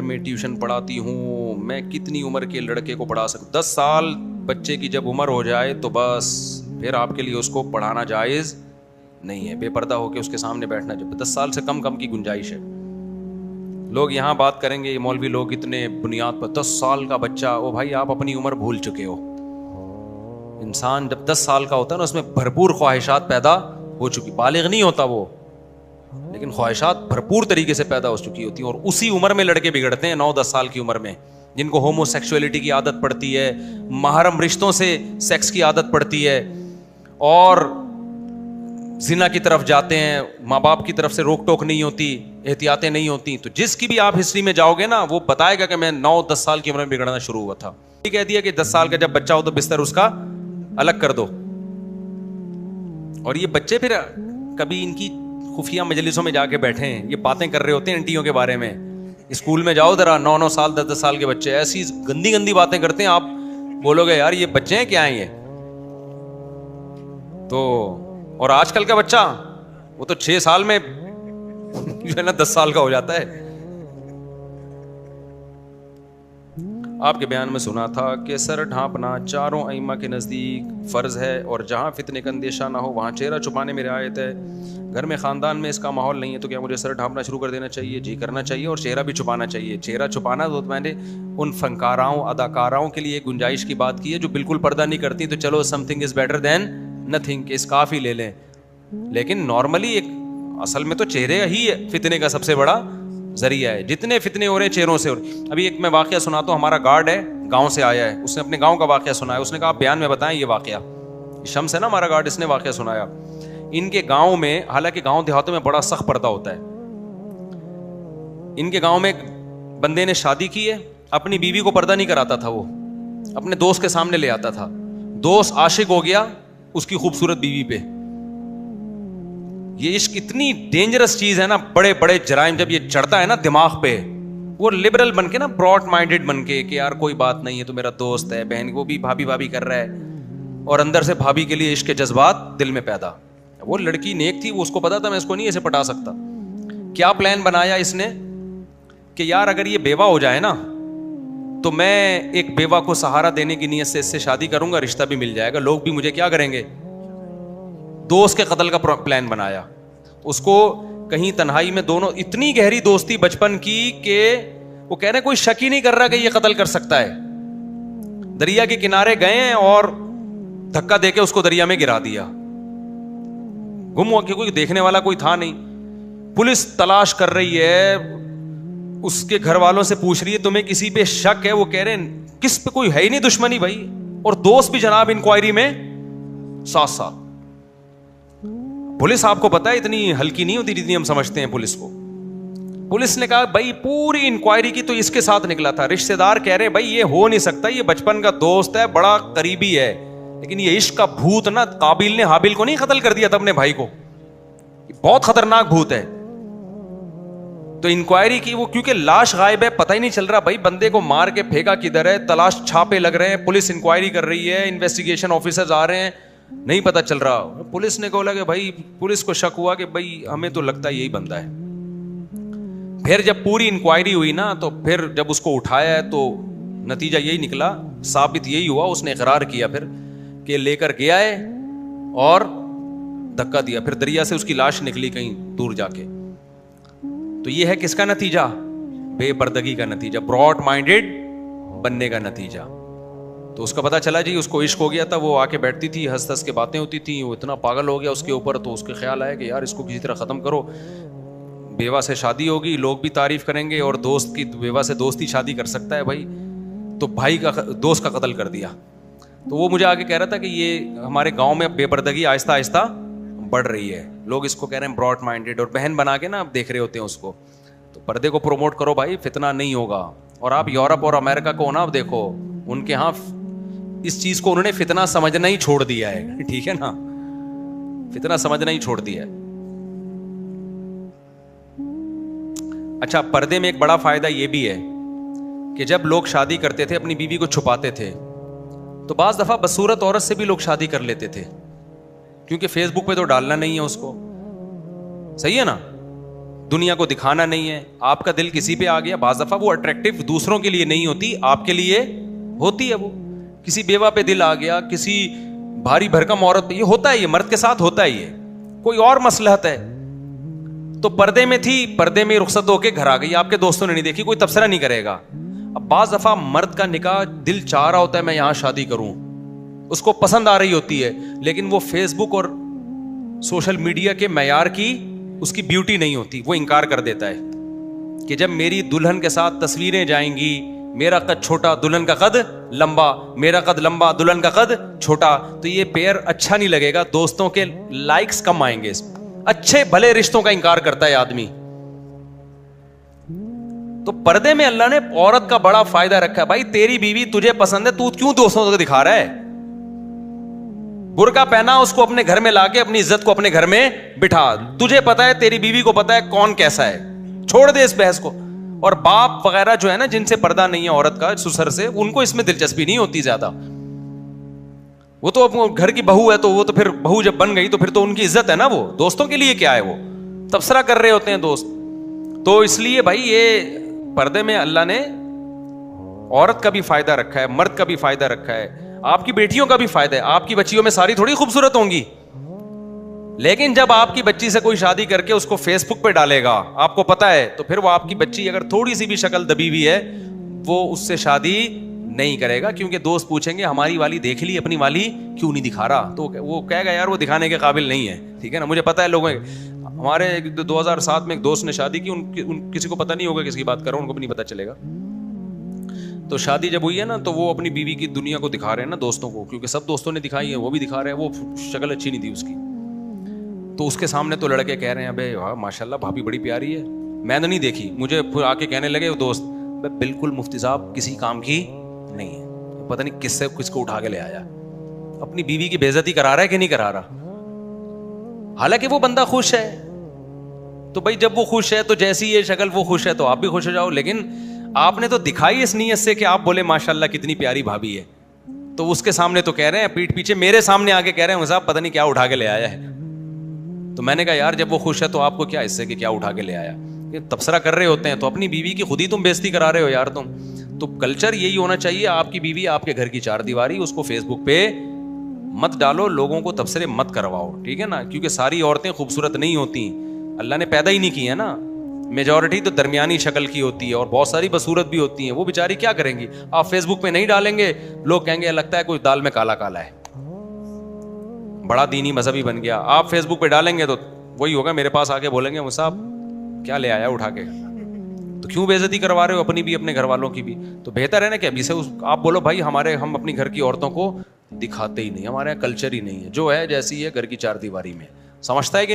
میں ٹیوشن پڑھاتی ہوں، میں کتنی عمر کے لڑکے کو پڑھا سکتا؟ 10 سال بچے کی جب عمر ہو جائے تو بس پھر آپ کے لیے اس کو پڑھانا جائز نہیں ہے، بے پردہ ہو کے اس کے سامنے بیٹھنا جب 10 سال سے کم کی گنجائش ہے۔ لوگ یہاں بات کریں گے، یہ مولوی لوگ اتنے بنیاد پر 10 سال کا بچہ، او بھائی آپ اپنی عمر بھول چکے ہو۔ انسان جب 10 سال کا ہوتا ہے نا، اس میں بھرپور خواہشات پیدا ہو چکی، بالغ نہیں ہوتا وہ، لیکن خواہشات بھرپور طریقے سے پیدا ہو چکی ہوتی ہیں، اور اسی عمر میں لڑکے بگڑتے ہیں 9-10 سال کی عمر میں، جن کو ہومو سیکسولیٹی کی عادت پڑتی ہے، محرم رشتوں سے سیکس کی عادت پڑتی ہے، اور زنا کی طرف جاتے ہیں، ماں باپ کی طرف سے روک ٹوک نہیں ہوتی، احتیاطیں نہیں ہوتی۔ تو جس کی بھی آپ ہسٹری میں جاؤ گے نا، وہ بتائے گا کہ میں 9-10 سال کی عمر میں بگڑنا شروع ہوا تھا۔ یہ کہہ دیا کہ 10 سال کا جب بچہ ہو تو بستر اس کا الگ کر دو، اور یہ بچے پھر کبھی ان کی خفیہ مجلسوں میں جا کے بیٹھے ہیں، یہ باتیں کر رہے ہوتے ہیں انٹیوں کے بارے میں۔ اسکول میں جاؤ ذرا، 9 سال 10 سال کے بچے ایسی گندی باتیں کرتے ہیں، آپ بولو گے یار یہ بچے ہیں کیا ہیں یہ؟ تو اور آج کل کا بچہ وہ تو 6 سال میں جو ہے نا 10 سال کا ہو جاتا ہے۔ آپ کے بیان میں سنا تھا کہ سر ڈھانپنا چاروں ائمہ کے نزدیک فرض ہے، اور جہاں فتنے کا اندیشہ نہ ہو وہاں چہرہ چھپانے میں رعایت ہے۔ گھر میں خاندان میں اس کا ماحول نہیں ہے تو کیا مجھے سر ڈھانپنا شروع کر دینا چاہیے؟ جی کرنا چاہیے، اور چہرہ بھی چھپانا چاہیے۔ چہرہ چھپانا تو میں نے ان فنکاراؤں اداکاراؤں کے لیے ایک گنجائش کی بات کی ہے جو بالکل پردہ نہیں کرتی، تو چلو some thing is better than nothing, کہ اسکارف ہی لے لیں، لیکن نارملی ایک اصل میں تو چہرے ہی فتنے کا سب سے بڑا ذریعہ ہے۔ جتنے فتنے ہو رہے ہیں چہروں سے ہو رہے۔ ابھی ایک میں واقعہ سناتا ہوں، ہمارا گارڈ ہے، گاؤں سے آیا ہے، اس نے اپنے گاؤں کا واقعہ سنایا، اس نے کہا آپ بیان میں بتائیں یہ واقعہ۔ شمس ہے نا ہمارا گارڈ، اس نے واقعہ سنایا۔ ان کے گاؤں میں، حالانکہ گاؤں دیہاتوں میں بڑا سخت پردہ ہوتا ہے، ان کے گاؤں میں ایک بندے نے شادی کی ہے، اپنی بیوی کو پردہ نہیں کراتا تھا، وہ اپنے دوست کے سامنے لے آتا تھا، دوست عاشق ہو گیا اس کی خوبصورت بیوی پہ۔ یہ عشق اتنی ڈینجرس چیز ہے نا، بڑے بڑے جرائم جب یہ چڑھتا ہے نا دماغ پہ، وہ لبرل بن کے نا، براڈ مائنڈڈ بن کے کہ یار کوئی بات نہیں ہے، تو میرا دوست ہے، بہن وہ بھی بھابھی کر رہا ہے، اور اندر سے بھابھی کے لیے عشق کے جذبات دل میں پیدا۔ وہ لڑکی نیک تھی، وہ اس کو پتا تھا میں اس کو نہیں ایسے پٹا سکتا۔ کیا پلان بنایا اس نے کہ یار اگر یہ بیوہ ہو جائے نا تو میں ایک بیوہ کو سہارا دینے کی نیت سے اس سے شادی کروں گا، رشتہ بھی مل جائے گا، لوگ بھی مجھے کیا کریں گے، دوست کے قتل کا پلان بنایا۔ اس کو کہیں تنہائی میں، دونوں اتنی گہری دوستی بچپن کی کہ وہ کہہ رہے کوئی شک ہی نہیں کر رہا کہ یہ قتل کر سکتا ہے۔ دریا کے کنارے گئے اور دھکا دے کے اس کو دریا میں گرا دیا، گم ہوا، کہ کوئی دیکھنے والا کوئی تھا نہیں۔ پولیس تلاش کر رہی ہے، اس کے گھر والوں سے پوچھ رہی ہے تمہیں کسی پہ شک ہے؟ وہ کہہ رہے ہیں کس پہ، کوئی ہے ہی نہیں دشمنی بھائی، اور دوست بھی جناب انکوائری میں ساتھ۔ پولیس آپ کو پتا ہے اتنی ہلکی نہیں ہوتی جتنی ہم سمجھتے ہیں پولیس کو۔ پولیس نے کہا بھائی پوری انکوائری کی تو اس کے ساتھ نکلا تھا، رشتہ دار کہہ رہے بھائی یہ ہو نہیں سکتا، یہ بچپن کا دوست ہے، بڑا قریبی ہے، لیکن یہ عشق کا بھوت نا، قابیل نے حابیل کو نہیں قتل کر دیا تھا اپنے بھائی کو، بہت خطرناک بھوت ہے۔ تو انکوائری کی، وہ کیونکہ لاش غائب ہے، پتہ ہی نہیں چل رہا بھائی بندے کو مار کے پھینکا کدھر ہے، تلاش چھاپے لگ رہے ہیں، پولیس انکوائری کر رہی ہے، انویسٹیگیشن آفیسرز آ رہے ہیں، نہیں پتہ چل رہا۔ پولیس نے کہا کہ بھائی، پولیس کو شک ہوا کہ بھائی ہمیں تو لگتا ہے یہی بندہ ہے۔ پھر جب پوری انکوائری ہوئی نا، تو پھر جب اس کو اٹھایا ہے تو نتیجہ یہی نکلا، ثابت یہی ہوا، اس نے اقرار کیا پھر کہ لے کر گیا ہے اور دھکا دیا، پھر دریا سے اس کی لاش نکلی کہیں دور جا کے۔ تو یہ ہے کس کا نتیجہ؟ بے پردگی کا نتیجہ، براڈ مائنڈڈ بننے کا نتیجہ۔ تو اس کا پتا چلا جی اس کو عشق ہو گیا تھا، وہ آ کے بیٹھتی تھی، ہنس ہنس کے باتیں ہوتی تھیں، وہ اتنا پاگل ہو گیا اس کے اوپر، تو اس کے خیال آیا کہ یار اس کو کسی طرح ختم کرو، بیوہ سے شادی ہوگی، لوگ بھی تعریف کریں گے، اور دوست کی بیوہ سے دوستی شادی کر سکتا ہے بھائی، تو بھائی کا دوست کا قتل کر دیا۔ تو وہ مجھے آگے کہہ رہا تھا کہ یہ ہمارے گاؤں میں بے پردگی آہستہ آہستہ بڑھ رہی ہے، لوگ اس کو کہہ رہے ہیں براڈ مائنڈڈ، اور بہن بنا کے نا آپ دیکھ رہے ہوتے ہیں اس کو۔ تو پردے کو پروموٹ کرو بھائی، فتنہ نہیں ہوگا۔ اور آپ یورپ اور امریکہ کو نا دیکھو، ان کے ہاں اس چیز کو انہوں نے فتنہ سمجھنا ہی چھوڑ دیا ہے، ٹھیک ہے نا، فتنہ سمجھنا ہی چھوڑ دیا ہے۔ اچھا، پردے میں ایک بڑا فائدہ یہ بھی ہے کہ جب لوگ شادی کرتے تھے اپنی بیوی کو چھپاتے تھے، تو بعض دفعہ بصورت عورت سے بھی لوگ شادی کر لیتے تھے، کیونکہ فیس بک پہ تو ڈالنا نہیں ہے اس کو، صحیح ہے نا، دنیا کو دکھانا نہیں ہے. آپ کا دل کسی پہ آ گیا, بعض دفعہ وہ اٹریکٹیو دوسروں کے لیے نہیں ہوتی, آپ کے لیے ہوتی ہے. وہ کسی بیوہ پہ دل آ گیا, کسی بھاری بھرکم عورت پہ, یہ ہوتا ہے, یہ مرد کے ساتھ ہوتا ہے. یہ کوئی اور مصلحت ہے تو پردے میں تھی, پردے میں رخصت ہو کے گھر آ گئی, آپ کے دوستوں نے نہیں دیکھی, کوئی تبصرہ نہیں کرے گا. اب بعض دفعہ مرد کا نکاح دل چاہ رہا ہوتا ہے میں یہاں شادی کروں, اس کو پسند آ رہی ہوتی ہے, لیکن وہ فیس بک اور سوشل میڈیا کے معیار کی اس کی بیوٹی نہیں ہوتی, وہ انکار کر دیتا ہے کہ جب میری دلہن کے ساتھ تصویریں جائیں گی, میرا قد چھوٹا, دلہن کا قد لمبا, میرا قد لمبا, دلہن کا قد چھوٹا, تو یہ پیئر اچھا نہیں لگے گا, دوستوں کے لائکس کم آئیں گے. اچھے بھلے رشتوں کا انکار کرتا ہے آدمی. تو پردے میں اللہ نے عورت کا بڑا فائدہ رکھا ہے. بھائی تیری بیوی تجھے پسند ہے, تو کیوں دوستوں کو دکھا رہا ہے؟ برقع پہنا, اس کو اپنے گھر میں لا کے اپنی عزت کو اپنے گھر میں بٹھا. تجھے پتا ہے, تیری بیوی کو پتا ہے کون کیسا ہے, چھوڑ دے اس بحث کو. اور باپ وغیرہ جو ہے نا, جن سے پردہ نہیں ہے عورت کا سسر سے, ان کو اس میں دلچسپی نہیں ہوتی زیادہ. وہ تو گھر کی بہو ہے, تو وہ تو پھر بہو جب بن گئی تو پھر تو ان کی عزت ہے نا. وہ دوستوں کے لیے کیا ہے, وہ تبصرہ کر رہے ہوتے ہیں دوست. تو اس لیے بھائی یہ پردے میں اللہ نے عورت کا بھی فائدہ رکھا ہے, مرد کا بھی فائدہ رکھا ہے, آپ کی بیٹیوں کا بھی فائدہ ہے. آپ کی بچیوں میں ساری تھوڑی خوبصورت ہوں گی, لیکن جب آپ کی بچی سے کوئی شادی کر کے اس کو فیس بک پہ ڈالے گا, آپ کو پتا ہے, تو پھر وہ آپ کی بچی اگر تھوڑی سی بھی شکل دبی ہوئی ہے, وہ اس سے شادی نہیں کرے گا. کیونکہ دوست پوچھیں گے ہماری والی دیکھ لی, اپنی والی کیوں نہیں دکھا رہا, تو وہ کہے گا یار وہ دکھانے کے قابل نہیں ہے. ٹھیک ہے نا, مجھے پتا ہے لوگوں, ہمارے 2007 میں ایک دوست نے شادی کی, ان کسی کو پتا نہیں ہوگا کس کی بات کر رہا ہوں, ان کو بھی نہیں پتا چلے گا. تو شادی جب ہوئی ہے نا, تو وہ اپنی بیوی کی دنیا کو دکھا رہے ہیں نا دوستوں کو, کیونکہ سب دوستوں نے دکھائی ہے, وہ بھی دکھا رہے ہیں. وہ شکل اچھی نہیں تھی اس کی, تو اس کے سامنے تو لڑکے کہہ رہے ہیں ابے ماشاء اللہ بھابھی بڑی پیاری ہے, میں نے نہیں دیکھی. مجھے پھر آ کے کہنے لگے وہ دوست, بالکل مفتی صاحب کسی کام کی نہیں ہے, پتہ نہیں کس سے کس کو اٹھا کے لے آیا. اپنی بیوی کی بے عزتی کرا رہا ہے کہ نہیں کرا رہا, حالانکہ وہ بندہ خوش ہے. تو بھائی جب وہ خوش ہے تو جیسی یہ شکل وہ خوش ہے تو آپ بھی خوش ہو جاؤ. لیکن آپ نے تو دکھائی اس نیت سے کہ آپ بولے ماشاءاللہ کتنی پیاری بھابھی ہے, تو اس کے سامنے تو کہہ رہے ہیں, پیٹھ پیچھے میرے سامنے آ کے کہہ رہے ہیں صاحب پتہ نہیں کیا اٹھا کے لے آیا ہے. تو میں نے کہا یار جب وہ خوش ہے تو آپ کو کیا اس سے کہ کیا اٹھا کے لے آیا, یہ تبصرہ کر رہے ہوتے ہیں. تو اپنی بیوی کی خود ہی تم بےزتی کرا رہے ہو یار تم. تو کلچر یہی ہونا چاہیے, آپ کی بیوی آپ کے گھر کی چار دیواری, اس کو فیس بک پہ مت ڈالو, لوگوں کو تبصرے مت کرواؤ. ٹھیک ہے نا, کیونکہ ساری عورتیں خوبصورت نہیں ہوتی, اللہ نے پیدا ہی نہیں کی ہے نا. میجورٹی تو درمیانی شکل کی ہوتی ہے, اور بہت ساری بصورت بھی ہوتی ہیں. وہ بیچاری کیا کریں گی, آپ فیس بک پہ نہیں ڈالیں گے, لوگ کہیں گے لگتا ہے کوئی دال میں کالا کالا ہے, بڑا دینی مذہبی بن گیا. آپ فیس بک پہ ڈالیں گے تو وہی ہوگا, میرے پاس آ کے بولیں گے صاحب کیا لے آیا اٹھا کے, تو کیوں بے عزتی کروا رہے ہو اپنی بھی اپنے گھر والوں کی بھی. تو بہتر ہے نا کہ ابھی سے آپ بولو بھائی ہم اپنی گھر کی عورتوں کو دکھاتے ہی نہیں, ہمارے یہاں کلچر ہی نہیں ہے, جو ہے جیسی ہے گھر کی چار دیواری میں. سمجھتا ہے کہ نہیں؟